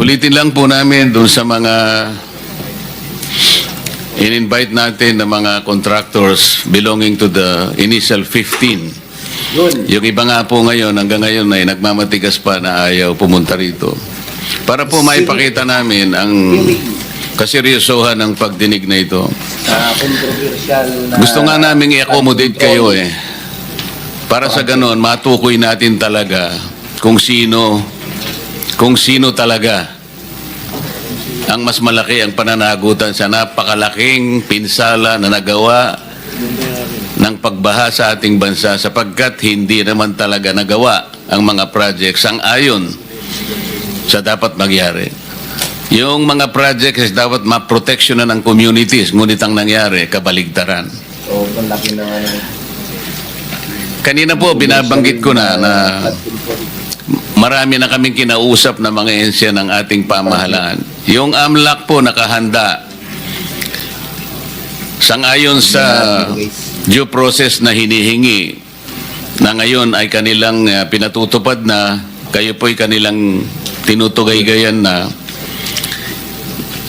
Ulitin lang po namin doon sa mga in-invite natin na mga contractors belonging to the initial 15. Yung iba nga po ngayon, hanggang ngayon ay nagmamatigas pa na ayaw pumunta rito. Para po maipakita namin ang kaseryosohan ng pagdinig na ito. Gusto nga namin i-accommodate kayo Para sa ganon, matukoy natin talaga kung sino talaga ang mas malaki ang pananagutan sa napakalaking pinsala na nagawa ng pagbaha sa ating bansa sapagkat hindi naman talaga nagawa ang mga projects ang ayon sa dapat mangyari. Yung mga projects dapat ma-protection na ng communities, ngunit ang nangyari, kabaligtaran. Kanina po, binabanggit ko na marami na kaming kinausap na mga ensya ng ating pamahalaan. Yung AMLAC po nakahanda sangayon sa due process na hinihingi na ngayon ay kanilang pinatutupad na, kayo po'y kanilang tinutugay-gayan na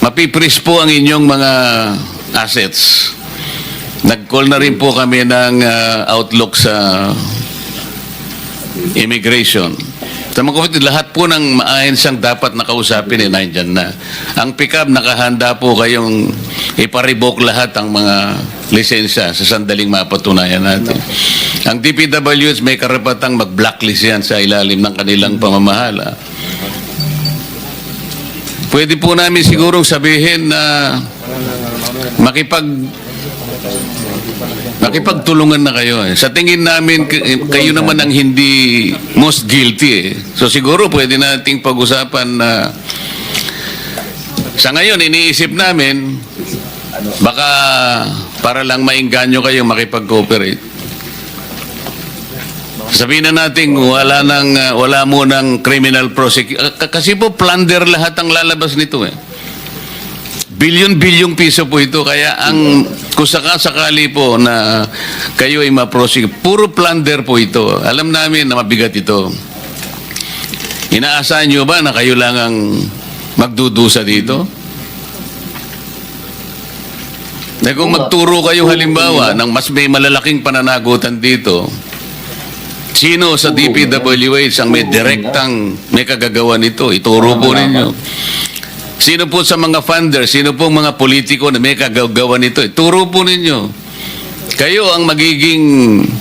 mapipris po ang inyong mga assets. Nag-call na rin po kami ng outlook sa immigration. Sa mga kapatid, lahat po ng maaensang dapat nakausapin nandyan na. Ang pick-up, nakahanda po kayong ipa-revoke lahat ang mga lisensya sa sandaling mapatunayan natin. Ang DPWH may karapatang mag-blacklist yan sa ilalim ng kanilang pamamahala. Pwede po namin sigurong sabihin na makipagtulungan na kayo. Sa tingin namin, kayo naman ang hindi most guilty So siguro pwede nating pag-usapan na sa ngayon, iniisip namin, baka para lang maingganyo kayo makipag-cooperate. Sabihin na natin, wala munang criminal prosecution. Kasi po, plunder lahat ang lalabas nito Bilyon-bilyong piso po ito. Kaya kung sakali po na kayo ay ma-prosecute, puro plunder po ito. Alam namin na mabigat ito. Inaasahan nyo ba na kayo lang ang magdudusa dito? Na kung magturo kayo halimbawa ng mas may malalaking pananagutan dito, sino sa DPWH ang may kagagawa nito? Ituro po ninyo. Sino po sa mga funders, sino po mga politiko na may kagagawa nito? Turo po ninyo. Kayo ang magiging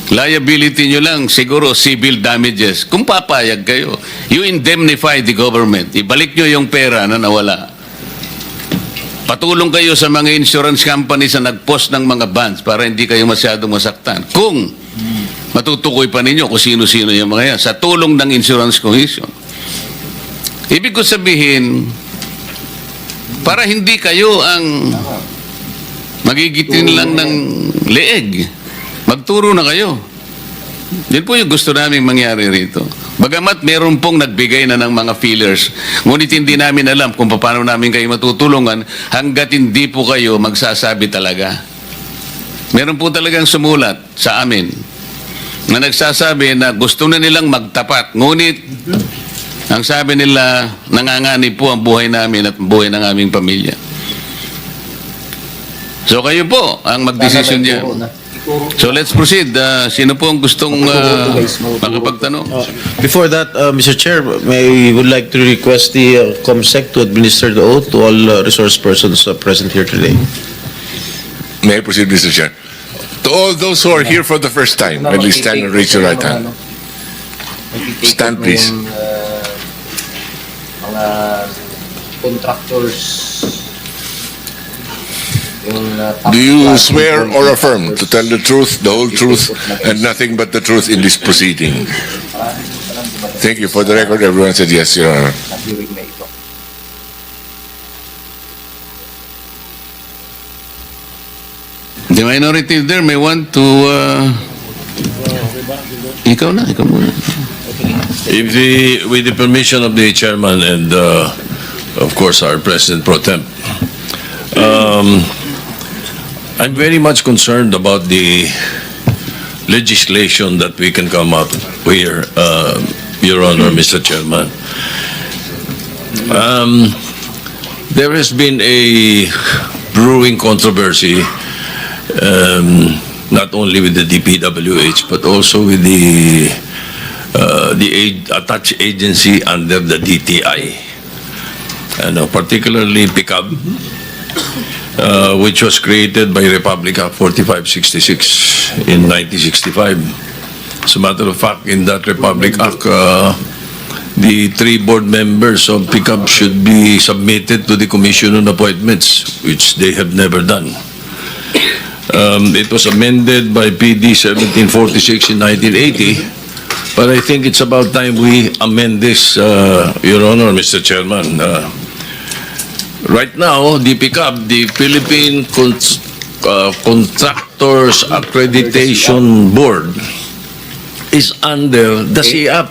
liability nyo lang, siguro civil damages. Kung papayag kayo, you indemnify the government. Ibalik nyo yung pera na nawala. Patulong kayo sa mga insurance companies na nag-post ng mga bonds para hindi kayo masyado masaktan. Kung matutukoy pa ninyo kung sino-sino yung mga yan, sa tulong ng insurance commission. Ibig ko sabihin, para hindi kayo ang magigitin lang ng leeg. Magturo na kayo. Yan po yung gusto namin mangyari rito. Bagamat meron pong nagbigay na ng mga feelers, ngunit hindi namin alam kung paano namin kayo matutulungan hanggat hindi po kayo magsasabi talaga. Meron po talagang sumulat sa amin na nagsasabi na gusto na nilang magtapat, ngunit ang sabi nila, nanganganib po ang buhay namin at buhay ng aming pamilya. So kayo po ang magdesisyon niya. So let's proceed. Sino po ang gustong makapagtanong? Before that, Mr. Chair, would like to request the COMSEC to administer the oath to all resource persons present here today. May I proceed, Mr. Chair? To all those who are here for the first time, kindly stand and raise your right hand. Stand, please. Mga contractors. Do you swear or affirm to tell the truth, the whole truth, and nothing but the truth in this proceeding? Thank you. For the record, everyone said yes, Your Honor. The minority there may want to... Ikaw muna. With the permission of the chairman and, of course, our President Pro Tem, I'm very much concerned about the legislation that we can come up here, Your Honor, Mr. Chairman. There has been a brewing controversy, not only with the DPWH, but also with the attached agency under the DTI, particularly PICAB, which was created by Republic Act 4566 in 1965. As a matter of fact, in that Republic Act, the 3 board members of PICAB should be submitted to the Commission on Appointments, which they have never done. It was amended by PD 1746 in 1980, but I think it's about time we amend this, Your Honor, Mr. Chairman. Right now, the PICAB, the Philippine Contractors Accreditation Board, is under the CIAP,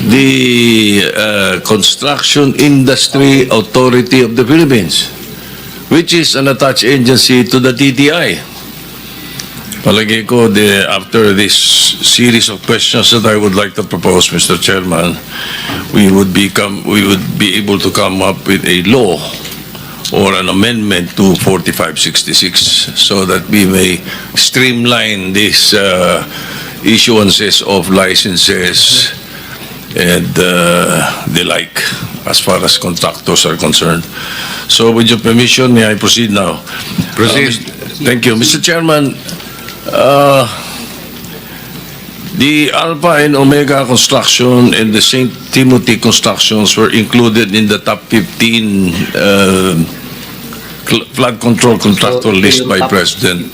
the Construction Industry Authority of the Philippines, which is an attached agency to the TTI. Palagay ko, after this series of questions that I would like to propose, Mr. Chairman, we would be able to come up with a law or an amendment to 4566 so that we may streamline these issuances of licenses and the like, as far as contractors are concerned. So with your permission, may I proceed now? Proceed. Thank you. Mr. Chairman, the Alpha and Omega construction and the St. Timothy constructions were included in the top 15 flood control contractor list by President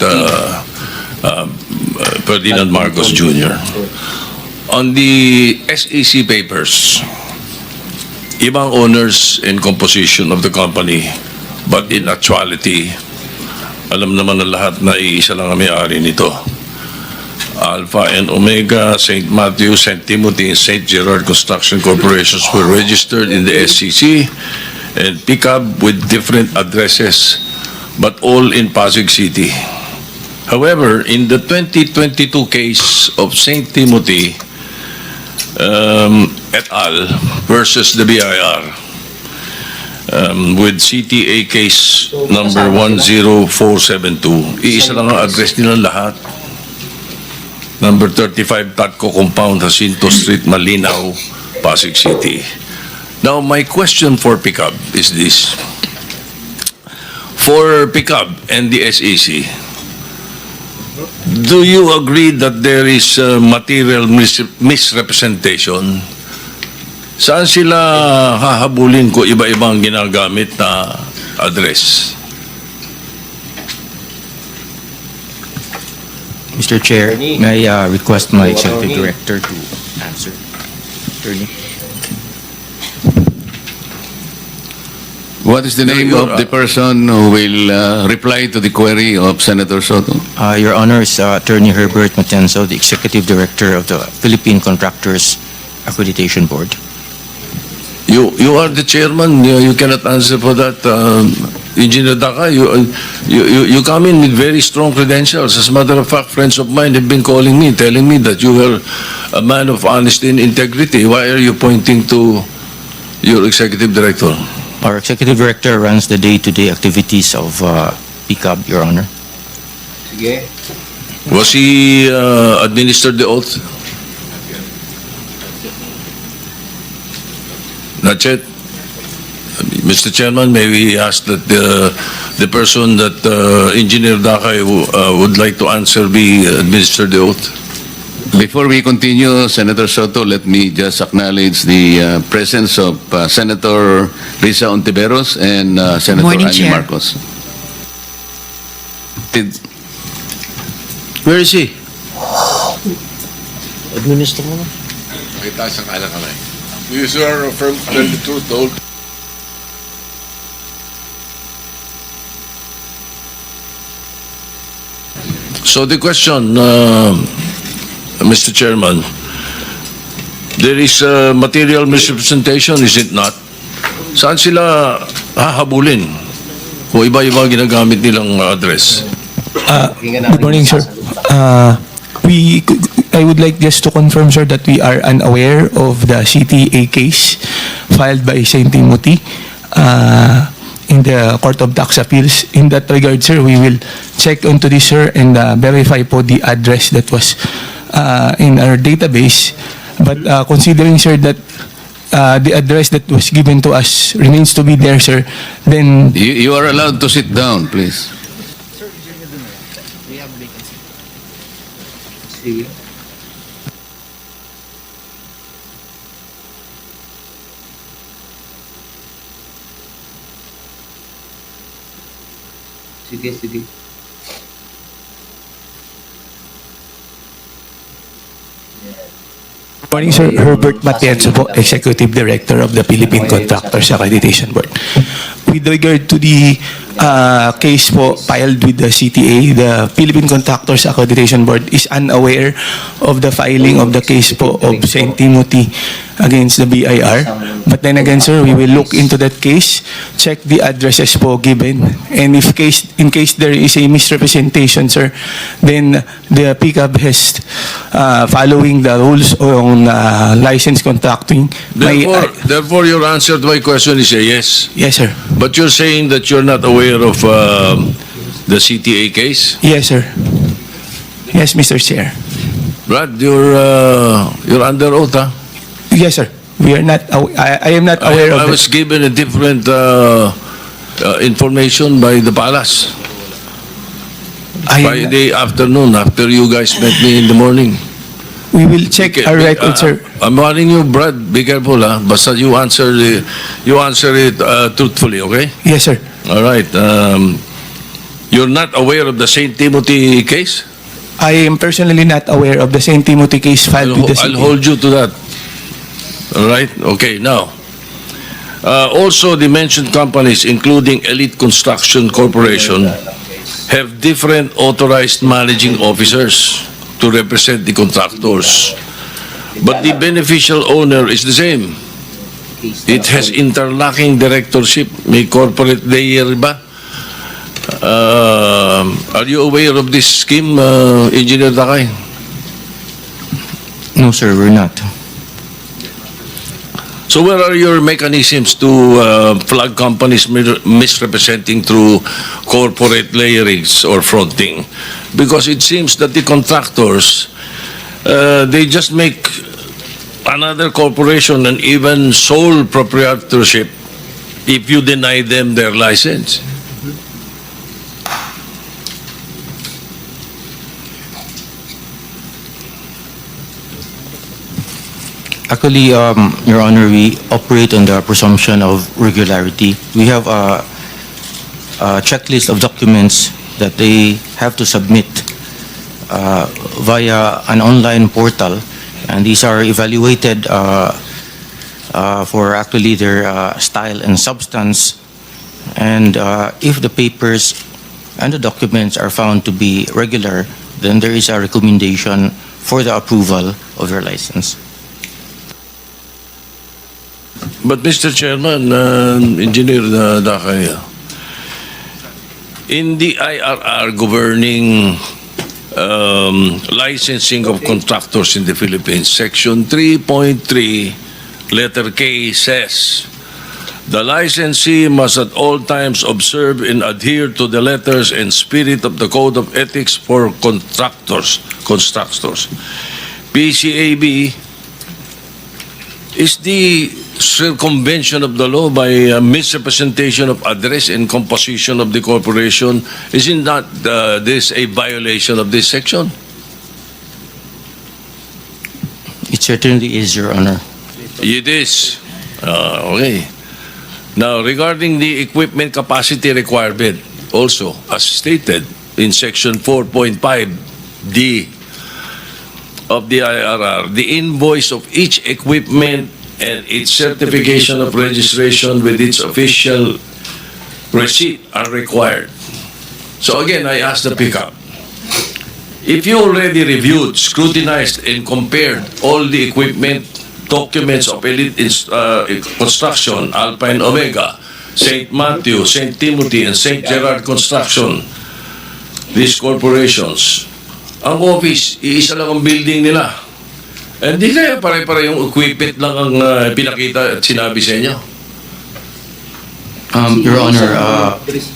Ferdinand Marcos Jr. On the SEC papers, ibang owners and composition of the company, but in actuality, alam naman ng lahat na iisa lang ang may-ari nito. Alpha and Omega, St. Matthew, St. Timothy, and St. Gerard Construction Corporations were registered in the SEC and PICAB with different addresses, but all in Pasig City. However, in the 2022 case of St. Timothy et al. Versus the BIR, with CTA case number 10472, iisa lang ang address nilang lahat. Number 35 Tatco Compound, Jacinto Street, Malinaw, Pasig City. Now, my question for PICAB is this. For PICAB and the SEC, do you agree that there is material misrepresentation? Saan sila hahabulin ko iba-ibang ginagamit na address? Mr. Chair, may I request my Executive Director to answer. Attorney. What is the name of the person who will reply to the query of Senator Sotto? Your Honor is Attorney Herbert Matenzo, the Executive Director of the Philippine Contractors Accreditation Board. You are the chairman. You cannot answer for that. Engineer Daca, you come in with very strong credentials. As a matter of fact, friends of mine have been calling me, telling me that you are a man of honesty and integrity. Why are you pointing to your executive director? Our Executive Director runs the day-to-day activities of PICAB, Your Honor. Sige. Was he administered the oath? Not yet. Mr. Chairman, may we ask that the person that Engineer Daca would like to answer be administered the oath? Before we continue, Senator Soto, let me just acknowledge the presence of Senator Risa Ontiveros and Senator Morning, Annie Chair. Marcos. Where is he? Administer mo na. May taas ang anak kamay. Do you swear or affirm to tell the truth, the whole So the question, Mr. Chairman, there is material misrepresentation, is it not? Saan sila hahabulin kung iba-iba ginagamit nilang address? Good morning, sir. I would like just to confirm, sir, that we are unaware of the CTA case filed by St. Timothy in the Court of Tax Appeals. In that regard, sir, we will check onto this, sir, and verify po the address that was in our database. But considering, sir, that the address that was given to us remains to be there, sir, then You are allowed to sit down, please. Sige. Sige, sige. Morning, sir. Herbert Matienzo po, Executive Director of the Philippine Contractors Accreditation Board. With regard to the case po filed with the CTA, the Philippine Contractors Accreditation Board is unaware of the filing of the case po of St. Timothy against the BIR. But then again, sir, we will look into that case, check the addresses po given, and if in case there is a misrepresentation, sir, then the PCAB has following the rules on license contracting. Therefore, your answer to my question is a yes. Yes, sir. But you're saying that you're not aware of the CTA case? Yes, sir. Yes, Mr. Chair. Brad, you're under oath, huh? Yes, sir. We are not. I am not aware I of was given a different information by the palace. By the afternoon, after you guys met me in the morning. We will check our record, sir. I'm warning you, Brad. Be careful, huh? Basta you answer it truthfully, okay? Yes, sir. All right. You're not aware of the St. Timothy case? I am personally not aware of the St. Timothy case filed with the I'll city. hold you to that. All right? Okay, now. Also, the mentioned companies, including Elite Construction Corporation, have different authorized managing officers to represent the contractors. But the beneficial owner is the same. It has interlocking directorship. May corporate layer ba? Are you aware of this scheme, Engineer Takay? No, sir, we're not. So where are your mechanisms to flag companies misrepresenting through corporate layerings or fronting? Because it seems that the contractors, they just make another corporation and even sole proprietorship if you deny them their license. Actually, Your Honor, we operate on the presumption of regularity. We have a checklist of documents that they have to submit via an online portal, and these are evaluated for actually their style and substance. And if the papers and the documents are found to be regular, then there is a recommendation for the approval of your license. But Mr. Chairman, Engineer Dakay, in the IRR governing licensing of contractors in the Philippines, Section 3.3, letter K says, the licensee must at all times observe and adhere to the letters and spirit of the Code of Ethics for Contractors. PCAB is the circumvention of the law by misrepresentation of address and composition of the corporation. Isn't that this a violation of this section? It certainly is, Your Honor. It is. Okay. Now, regarding the equipment capacity requirement, also, as stated in Section 4.5D of the IRR, the invoice of each equipment and its certification of registration with its official receipt are required. So again, I ask the pickup. If you already reviewed, scrutinized, and compared all the equipment documents of Elite Construction, Alpine Omega, St. Matthew, St. Timothy, and St. Gerard Construction, these corporations, ang office, iisa lang ang building nila. Hindi kaya pare-pare yung equipment lang ang pinakita at sinabi sa inyo? Your Honor,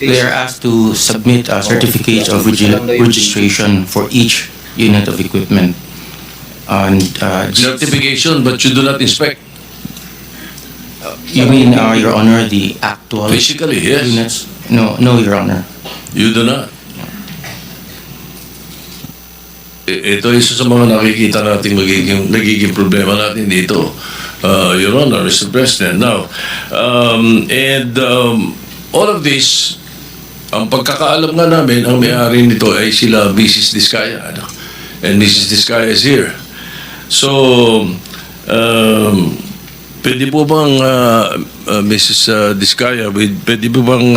they are asked to submit certificates of registration for each unit of equipment. And Certification, but you do not inspect. you mean, Your Honor, the actual Physically, yes. units? No, Your Honor. You do not. Ito isa sa mga nakikita natin nagiging problema natin dito. Your Honor, Mr. President. Now, all of this, ang pagkakaalam nga namin, ang may-ari nito ay sila Mrs. Discaya. Ano? And Mrs. Discaya is here. So, pwede po bang, Mrs. Discaya, pwede po bang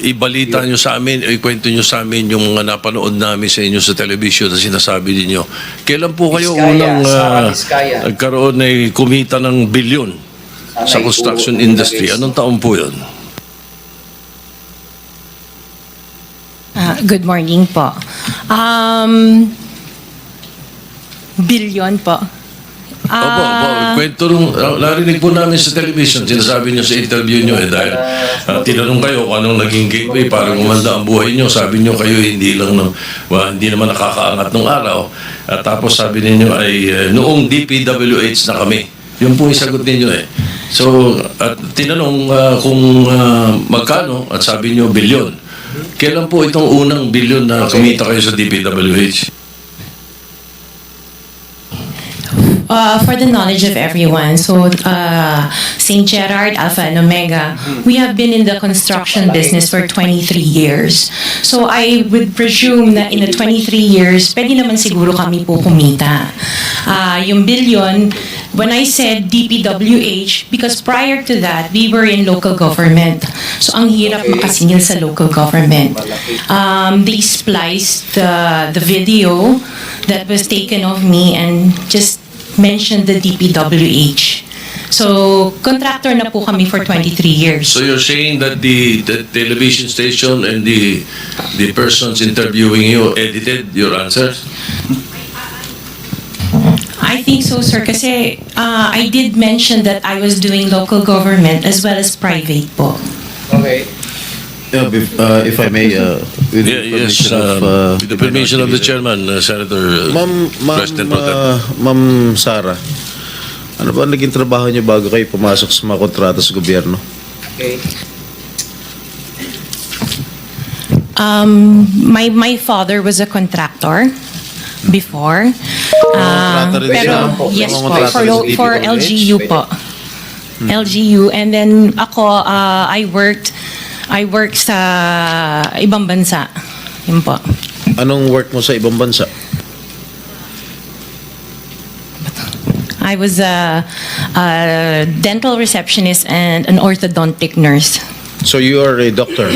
ibalita nyo sa amin, ikwento nyo sa amin yung mga napanood namin sa inyo sa television na sinasabi ninyo. Kailan po kayo Discaya, unang Sara Discaya. nagkaroon ay kumita ng bilyon sa construction industry? Anong taon po yun? Good morning po. Bilyon po. Opo, kwento nung, narinig po namin sa television, sinasabi nyo sa interview nyo, dahil tinanong kayo kung anong naging gateway para gumanda ang buhay nyo, sabi nyo kayo hindi naman nakakaangat nung araw, at tapos sabi ninyo ay noong DPWH na kami. Yun po yung sagot ninyo eh. So, at tinanong kung magkano, at sabi nyo bilyon. Kailan po itong unang bilyon na kumita kayo sa DPWH? For the knowledge of everyone, so St. Gerard, Alpha and Omega, we have been in the construction business for 23 years. So I would presume that in the 23 years, pwede naman siguro kami po kumita. Yung billion, when I said DPWH, because prior to that, we were in local government. So ang hirap makasingil sa local government. They spliced the video that was taken of me and just mentioned the DPWH. So, contractor na po kami for 23 years. So you're saying that the television station and the persons interviewing you edited your answers? I think so, sir, kasi I did mention that I was doing local government as well as private po. Okay. If I may, with the Yes, permission of, with the permission of the chairman, Senator President Pro Tem. Ma'am Sara, ano ba naging trabaho niyo bago kayo pumasok sa mga kontrata sa gobyerno? Okay. My father was a contractor before. Kontrata rin Pero siya? yes Mga po, kontrata rin sa for DPWH? LGU po. LGU, and then ako, I worked sa ibang bansa. Yun po. Anong work mo sa ibang bansa? I was a dental receptionist and an orthodontic nurse. So you are a doctor?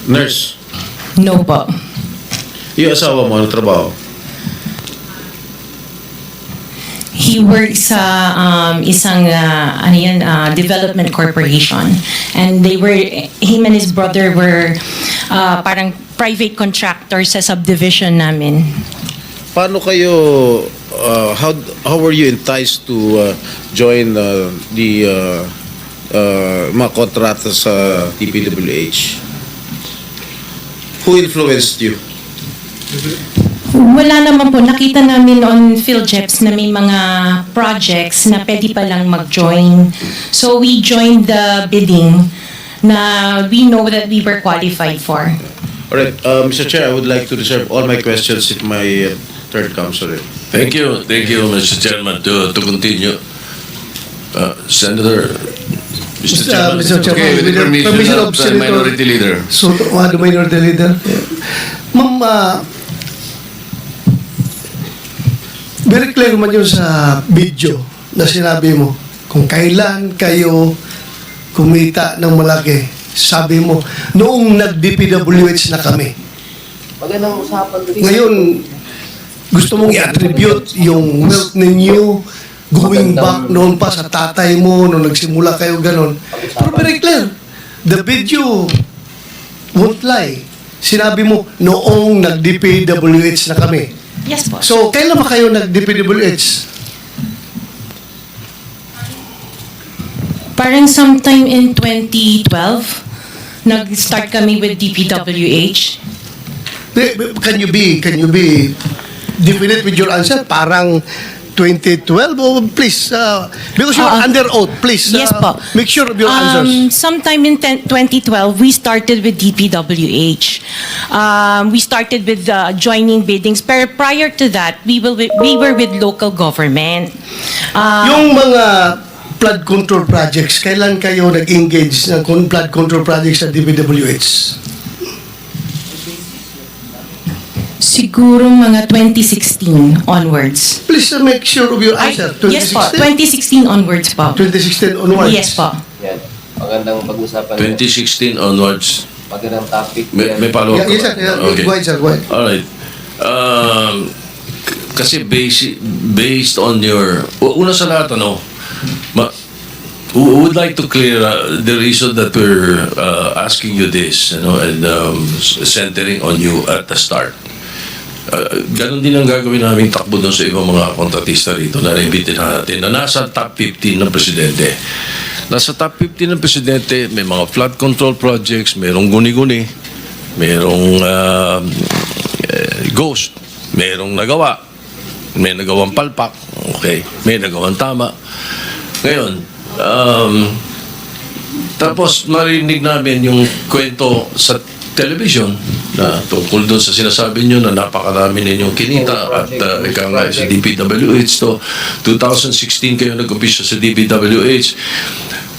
Nurse? No po. Yung asawa mo, ano trabaho? He works sa isang development corporation, and him and his brother were parang private contractors sa subdivision namin. Paano kayo, how were you enticed to join the mga kontrata sa DPWH? Who influenced you? Wala naman po. Nakita namin on PhilJeps na may mga projects na pwede palang mag-join. So we joined the bidding na we know that we were qualified for. Alright, Mr. Chair, I would like to reserve all my questions if my turn comes already. Thank you, Mr. Chairman, to continue. Senator, Mr. Chairman. Mr. Chairman, Okay, with the permission of the Senator Minority Leader. Sotto, the Minority Leader. Ma'am, very clear man yun sa video na sinabi mo kung kailan kayo kumita ng malaki. Sabi mo, noong nag-DPWH na kami. Magandang usapan dito. Ngayon, gusto mong i-attribute yung wealth ninyo going back noon pa sa tatay mo, noong nagsimula kayo ganon. Pero very clear, the video won't lie. Sinabi mo, noong nag-DPWH na kami. Yes po. So, kailan ba kayo nag-DPWH? Parang sometime in 2012, nag-start kami with DPWH. Can you be definite with your answer? Parang 2012? Oh, please, because you're under oath, please. Yes po. Make sure of your answers. Sometime in 2012, we started with DPWH. We started with joining biddings. Pero prior to that, we were with local government. Yung mga flood control projects, kailan kayo nag-engage ng flood control projects sa DPWH? Siguro mga 2016 onwards. Please make sure of your answer. Yes po, 2016 onwards po. 2016 onwards? Yes po. Yan. Magandang pag-usapan. 2016 onwards. Magandang topic. May follow-up Yeah, yes, sir. ka ba? Yeah, go ahead, sir. Go ahead. Alright. Kasi based on your... Una sa lahat, we would like to clear the reason that we're asking you this, and centering on you at the start. Ganon din ang gagawin namin takbo doon sa ibang mga kontratista rito na naibitin natin na nasa top 15 ng presidente. Nasa top 15 ng presidente, may mga flood control projects, mayroong guni-guni, mayroong ghost, mayroong nagawa, may nagawang palpak, okay, may nagawang tama. Ngayon, tapos marinig namin yung kwento sa television na tungkol doon sa sinasabi nyo na napakarami ninyong kinita at ikaw nga sa DPWH to 2016 kayo nag-umpisa sa DPWH,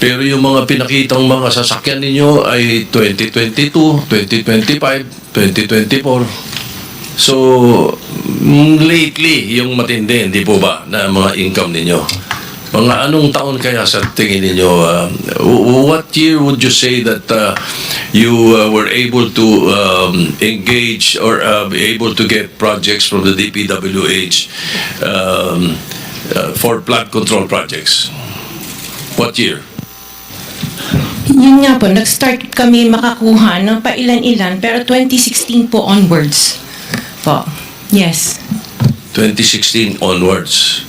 pero yung mga pinakitang mga sasakyan ninyo ay 2022, 2025, 2024. So lately yung matindi, hindi po ba, na mga income ninyo? Mga anong taon kaya sa tingin ninyo? What year would you say that you were able to engage or be able to get projects from the DPWH for flood control projects? What year? Yun nga po, nag-start kami makakuha ng pailan-ilan, pero 2016 po onwards po. Yes. 2016 onwards.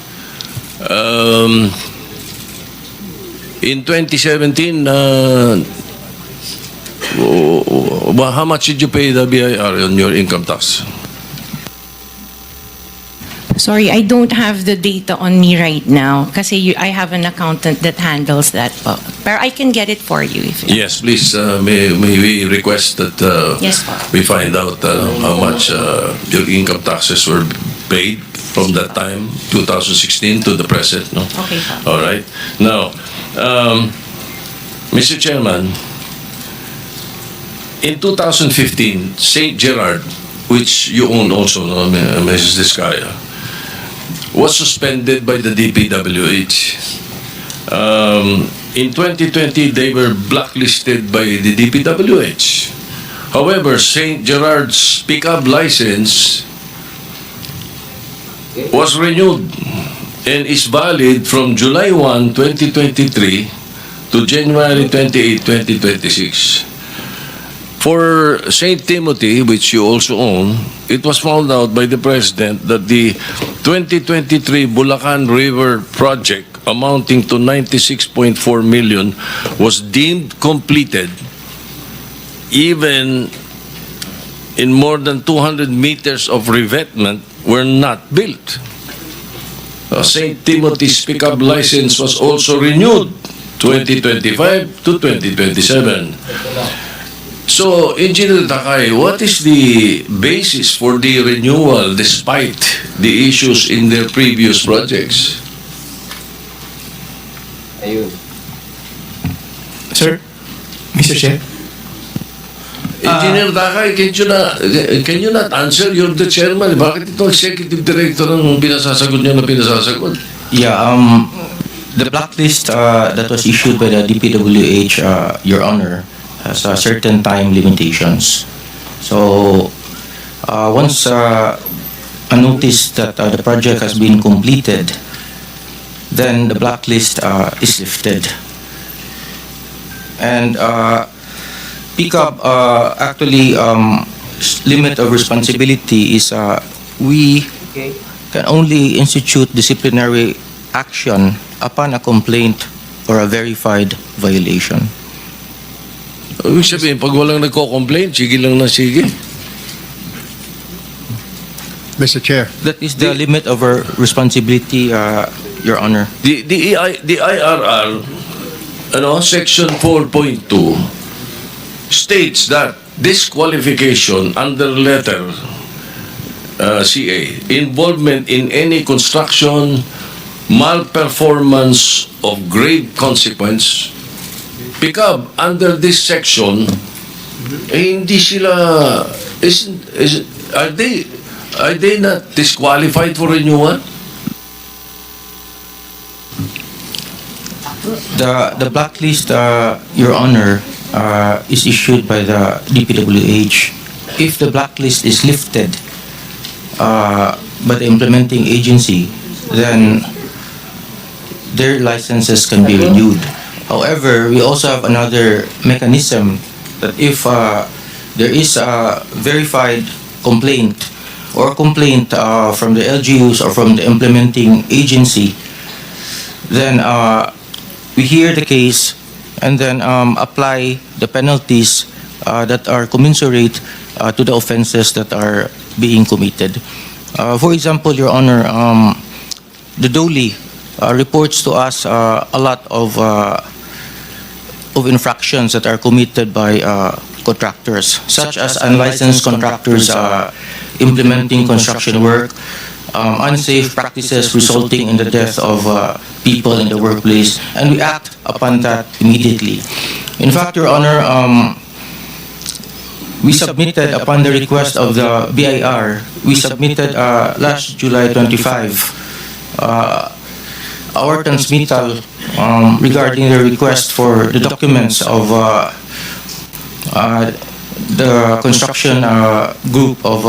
In 2017, how much did you pay the BIR on your income tax? Sorry, I don't have the data on me right now kasi I have an accountant that handles that po. Pero I can get it for you. Yes, please, may we request that Yes po. we find out how much your income taxes were paid from that time, 2016 to the present, no? Okay po. All right. Now, Mr. Chairman, in 2015, St. Gerard, which you own also, no, Mrs. Discaya, was suspended by the DPWH. In 2020, they were blacklisted by the DPWH. However, St. Gerard's pickup license was renewed and is valid from July 1, 2023 to January 28, 2026. For St. Timothy, which you also own, it was found out by the President that the 2023 Bulacan River project amounting to 96.4 million was deemed completed even in more than 200 meters of revetment were not built. St. Timothy's pickup license was also renewed 2025 to 2027. So, Engineer Takay, what is the basis for the renewal despite the issues in their previous projects? Ayun. Sir, Mr. Chair. Engineer Takay, can you not answer? You're the chairman. Bakit ito executive director ang pinasasagot niyo na pinasasagot? Yeah, the blacklist that was issued by the DPWH, Your Honor, has certain time limitations. So, once a notice that the project has been completed, then the blacklist is lifted. And pickup actually limit of responsibility is we can only institute disciplinary action upon a complaint or a verified violation. Ibig sabihin, pag walang nagko-complain, sige lang na sige. Mr. Chair. That is the limit of our responsibility, Your Honor. The IRR, Section 4.2 states that disqualification under letter CA, involvement in any construction, malperformance of grave consequence, pick up under this section, hindi sila, are they not disqualified for renewal? The blacklist, Your Honor, is issued by the DPWH. If the blacklist is lifted by the implementing agency, then their licenses can be renewed. However, we also have another mechanism that if there is a verified complaint from the LGUs or from the implementing agency, then we hear the case and then apply the penalties that are commensurate to the offenses that are being committed. For example, Your Honor, the DOLE reports to us a lot of infractions that are committed by contractors, such as unlicensed contractors implementing construction work, unsafe practices resulting in the death of people in the workplace, and we act upon that immediately. In fact, Your Honor, we submitted, upon the request of the BIR, we submitted last July 25 our transmittal regarding the request for the documents of the construction group of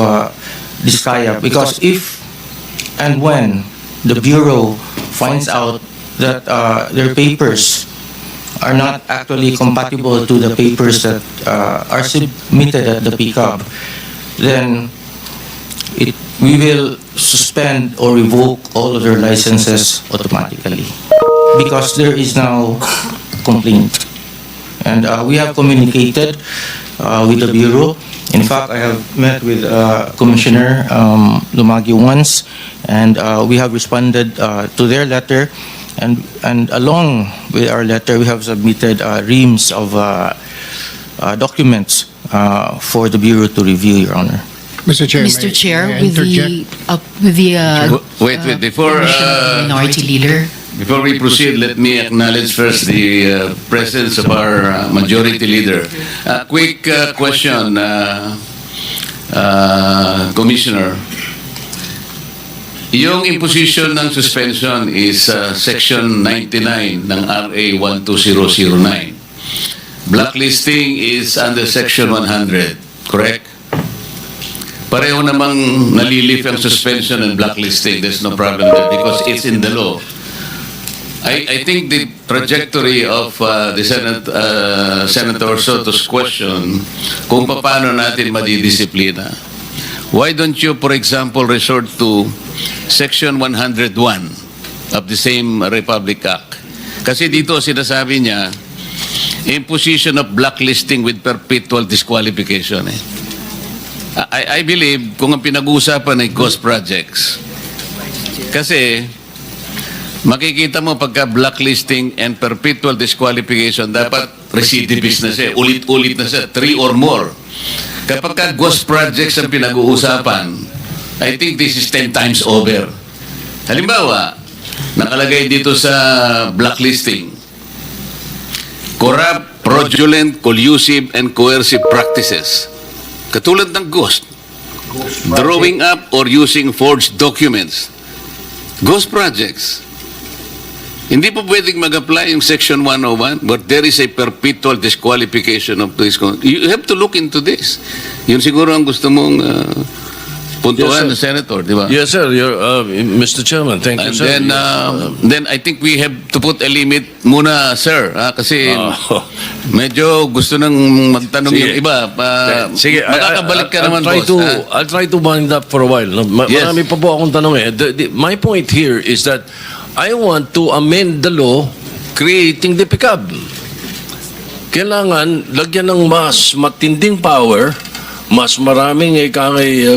Discaya, because if and when the Bureau finds out that their papers are not actually compatible to the papers that are submitted at the PCOB, then we will suspend or revoke all of their licenses automatically, because there is now complaint. And we have communicated with the Bureau. In fact, I have met with Commissioner Lumagi once, and we have responded to their letter, and along with our letter, we have submitted reams of documents for the Bureau to review, Your Honor. Mr. Chair. Mr. Chair, may I with the Wait, before Minority Leader. before we proceed, let me acknowledge first the presence of our Majority Leader. Quick question, Commissioner. Yung imposition ng suspension is Section 99 ng RA 12009. Blacklisting is under Section 100, correct? Pareho namang nalilif ang suspension and blacklisting. There's no problem there because it's in the law. I think the trajectory of the Senator Sotto's question, kung paano natin madidisiplina, why don't you, for example, resort to Section 101 of the same Republic Act? Kasi dito sinasabi niya, imposition of blacklisting with perpetual disqualification. I believe kung ang pinag-uusapan ay ghost projects. Kasi makikita mo pagka blacklisting and perpetual disqualification, dapat recidivist na siya, ulit-ulit na siya, 3 or more. Kapag ka ghost projects ang pinag-uusapan, I think this is 10 times over. Halimbawa, nakalagay dito sa blacklisting, corrupt, fraudulent, collusive, and coercive practices. Katulad ng ghost, drawing up or using forged documents. Ghost projects. Hindi po pwedeng mag-apply yung Section 101, but there is a perpetual disqualification of this. You have to look into this. Yun siguro ang gusto mong puntuan, yes, Senator, di ba? Yes, sir. Mr. Chairman, thank you, And sir. then I think we have to put a limit muna, sir, kasi Medyo gusto nang magtanong Sige. yung iba. Sige, Makakabalik ka naman, I'll try boss. to, ha? I'll try to wind up for a while. No? Yes. Marami pa po akong tanong eh. My point here is that I want to amend the law creating the PICAB. Kailangan lagyan ng mas matinding power, mas maraming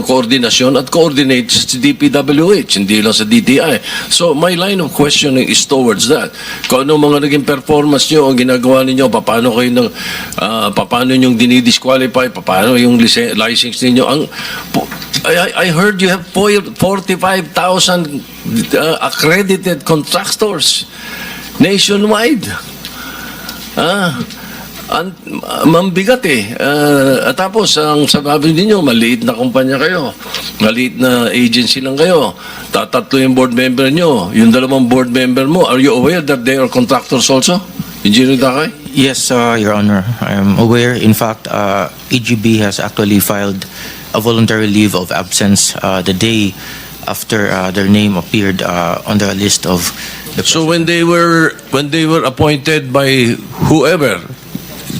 koordinasyon at coordinate sa DPWH, hindi lang sa DTI. So my line of questioning is towards that. Kung ano mga naging performance nyo, ang ginagawa ninyo, paano kayo paano yung dinidisqualify, paano yung license ninyo. I heard you have 45,000 accredited contractors nationwide. Mambigat eh. Tapos, ang sabi ninyo, maliit na kumpanya kayo. Maliit na agency lang kayo. Tatatlo yung board member nyo. Yung dalawang board member mo, are you aware that they are contractors also? Engineer Dakay? Yes, Your Honor. I'm aware. In fact, EGB has actually filed a voluntary leave of absence the day after their name appeared on the list of the So when they were appointed by whoever,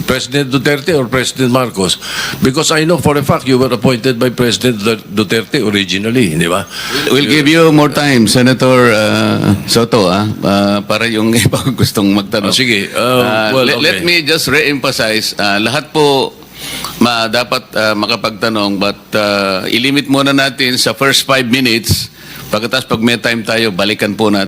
President Duterte or President Marcos, because I know for a fact you were appointed by President Duterte originally, di ba? We'll give you more time, Senator Sotto, para yung iba gustong magtanong. Sige. Let me just re-emphasize, lahat po dapat makapagtanong, but ilimit muna natin sa first 5 minutes. Pagkatapos pag may time tayo, balikan po natin.